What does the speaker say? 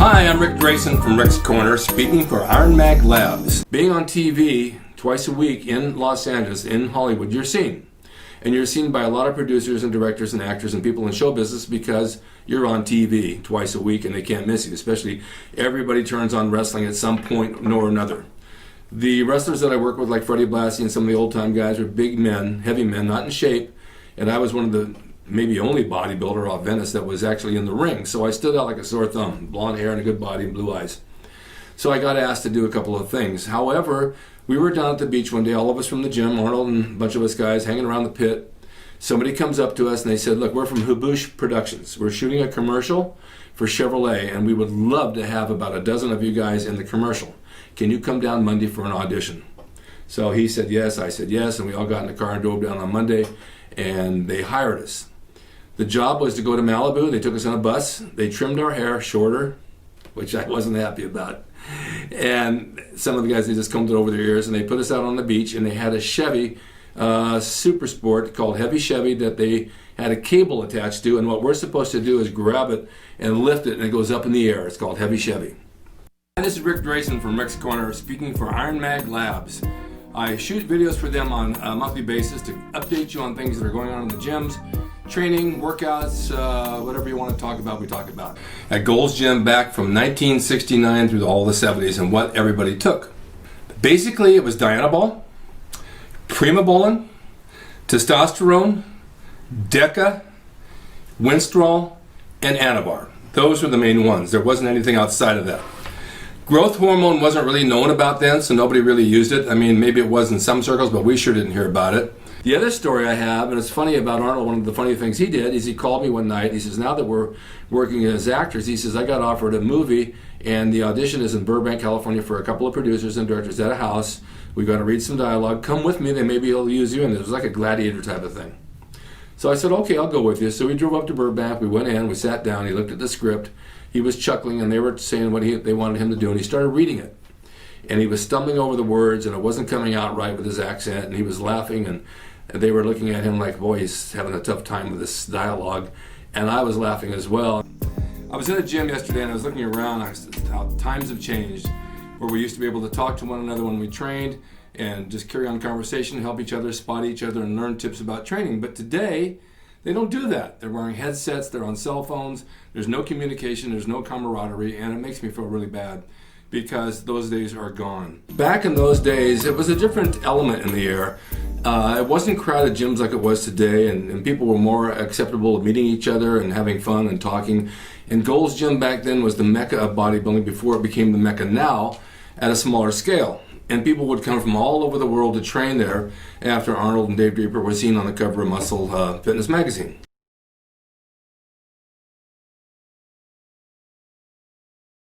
Hi, I'm Ric Drasin from Ric's Corner, speaking for IronMag Labs. Being on TV twice a week in Los Angeles, in Hollywood, you're seen. And you're seen by a lot of producers and directors and actors and people in show business because you're on TV twice a week and they can't miss you. Especially everybody turns on wrestling at some point or another. The wrestlers that I work with, like Freddie Blassie and some of the old-time guys, are big men, heavy men, not in shape. And I was one of the maybe only bodybuilder off Venice that was actually in the ring. So I stood out like a sore thumb. Blonde hair and a good body and blue eyes. So I got asked to do a couple of things. However, we were down at the beach one day, all of us from the gym, Arnold and a bunch of us guys hanging around the pit. Somebody comes up to us and they said, look, we're from Hoobush Productions. We're shooting a commercial for Chevrolet and we would love to have about a dozen of you guys in the commercial. Can you come down Monday for an audition? So he said yes, I said yes, and we all got in the car and drove down on Monday and they hired us. The job was to go to Malibu. They took us on a bus. They trimmed our hair shorter, which I wasn't happy about. And some of the guys, they just combed it over their ears, and they put us out on the beach, and they had a Chevy Super Sport called Heavy Chevy that they had a cable attached to, and what we're supposed to do is grab it and lift it, and it goes up in the air. It's called Heavy Chevy. Hi, this is Ric Drasin from Ric's Corner, speaking for IronMag Labs. I shoot videos for them on a monthly basis to update you on things that are going on in the gyms, training, workouts, whatever you want to talk about, we talk about. At Gold's Gym back from 1969 through all the 70s and what everybody took. Basically, it was Dianabol, Primobolan, testosterone, Deca, Winstrol, and Anavar. Those were the main ones. There wasn't anything outside of that. Growth hormone wasn't really known about then, so nobody really used it. I mean, maybe it was in some circles, but we sure didn't hear about it. The other story I have, and it's funny about Arnold, one of the funny things he did is he called me one night. He says, now that we're working as actors, he says, I got offered a movie, and the audition is in Burbank, California for a couple of producers and directors at a house. We've got to read some dialogue. Come with me, then maybe he'll use you. And it was like a gladiator type of thing. So I said, okay, I'll go with you. So we drove up to Burbank. We went in. We sat down. He looked at the script. He was chuckling, and they were saying what they wanted him to do, and he started reading it. And he was stumbling over the words, and it wasn't coming out right with his accent, and he was laughing, and they were looking at him like, boy, he's having a tough time with this dialogue. And I was laughing as well. I was in the gym yesterday, and I was looking around. I said, how times have changed, where we used to be able to talk to one another when we trained and just carry on conversation, help each other, spot each other, and learn tips about training. But today, they don't do that. They're wearing headsets, they're on cell phones, there's no communication, there's no camaraderie, and it makes me feel really bad because those days are gone. Back in those days, it was a different element in the air. It wasn't crowded gyms like it was today, and people were more acceptable of meeting each other and having fun and talking. And Gold's Gym back then was the mecca of bodybuilding before it became the mecca now at a smaller scale. And people would come from all over the world to train there after Arnold and Dave Draper were seen on the cover of Muscle Fitness magazine.